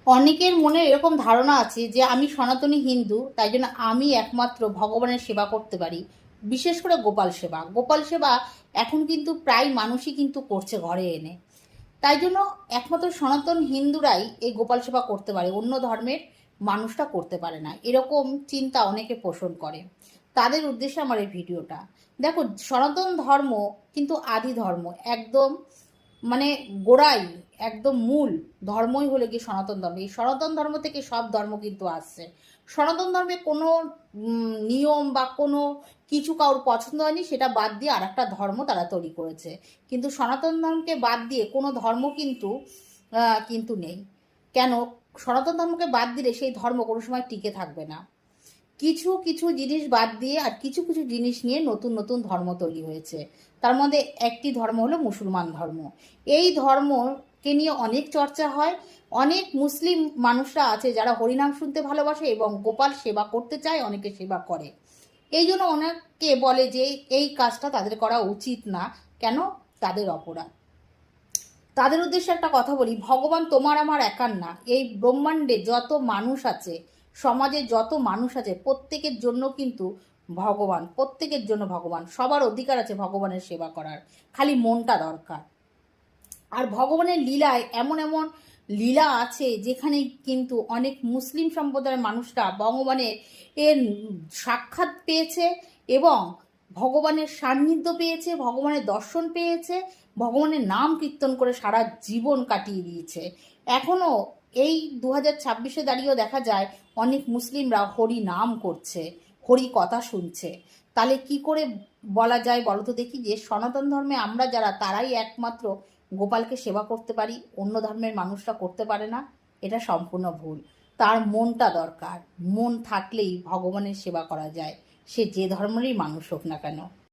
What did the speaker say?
অনেকের মনে এরকম ধারণা আছে যে আমি সনাতনী হিন্দু, তাই জন্য আমি একমাত্র ভগবানের সেবা করতে পারি। বিশেষ করে গোপাল সেবা। গোপাল সেবা এখন কিন্তু প্রায় মানুষই কিন্তু করছে ঘরে এনে। তাই জন্য একমাত্র সনাতন হিন্দুরাই এই গোপাল সেবা করতে পারে, অন্য ধর্মের মানুষটা করতে পারে না, এরকম চিন্তা অনেকে পোষণ করে। তাদের উদ্দেশ্যে আমার এই ভিডিওটা। দেখো, সনাতন ধর্ম কিন্তু আদি ধর্ম, একদম মানে গোড়াই, একদম মূল ধর্মই হলো গিয়ে সনাতন ধর্ম। এই সনাতন ধর্ম থেকে সব ধর্ম কিন্তু আসছে। সনাতন ধর্মে কোনো নিয়ম বা কোনো কিছু কারোর পছন্দ হয়নি, সেটা বাদ দিয়ে আর একটা ধর্ম তারা তৈরি করেছে। কিন্তু সনাতন ধর্মকে বাদ দিয়ে কোনো ধর্ম কিন্তু কিন্তু নেই। কেন? সনাতন ধর্মকে বাদ দিলে সেই ধর্ম কোনো সময় টিকে থাকবে না। কিছু কিছু জিনিস বাদ দিয়ে আর কিছু কিছু জিনিস নিয়ে নতুন নতুন ধর্ম তৈরি হয়েছে। তার মধ্যে একটি ধর্ম হলো মুসলমান ধর্ম। এই ধর্মকে নিয়ে অনেক চর্চা হয়। অনেক মুসলিম মানুষরা আছে যারা হরিনাম শুনতে ভালোবাসে এবং গোপাল সেবা করতে চায়, অনেকে সেবা করে। এই জন্য অনেকে বলে যে এই কাজটা তাদের করা উচিত না। কেন? তাদের অপরাধ। তাদের উদ্দেশ্যে একটা কথা বলি, ভগবান তোমার আমার একার না। এই ব্রহ্মাণ্ডে যত মানুষ আছে, সমাজে যত মানুষ আছে, প্রত্যেকের জন্য কিন্তু ভগবান, প্রত্যেকের জন্য ভগবান। সবার অধিকার আছে ভগবানের সেবা করার, খালি মনটা দরকার। আর ভগবানের লীলায় এমন এমন লীলা আছে যেখানে কিন্তু অনেক মুসলিম সম্প্রদায়ের মানুষরা ভগবানের এর সাক্ষাৎ পেয়েছে এবং ভগবানের সান্নিধ্য পেয়েছে, ভগবানের দর্শন পেয়েছে, ভগবানের নাম কীর্তন করে সারা জীবন কাটিয়ে দিয়েছে। এখনও এই 2026-এ দাঁড়িয়েও দেখা যায় অনেক মুসলিমরা হরি নাম করছে, হরি কথা শুনছে। তাহলে কি করে বলা যায় বলো তো দেখি যে সনাতন ধর্মে আমরা যারা, তারাই একমাত্র গোপালকে সেবা করতে পারি, অন্য ধর্মের মানুষরা করতে পারে না? এটা সম্পূর্ণ ভুল। তার মনটা দরকার। মন থাকলেই ভগবানের সেবা করা যায়, সে যে ধর্মেরই মানুষ হোক না কেন।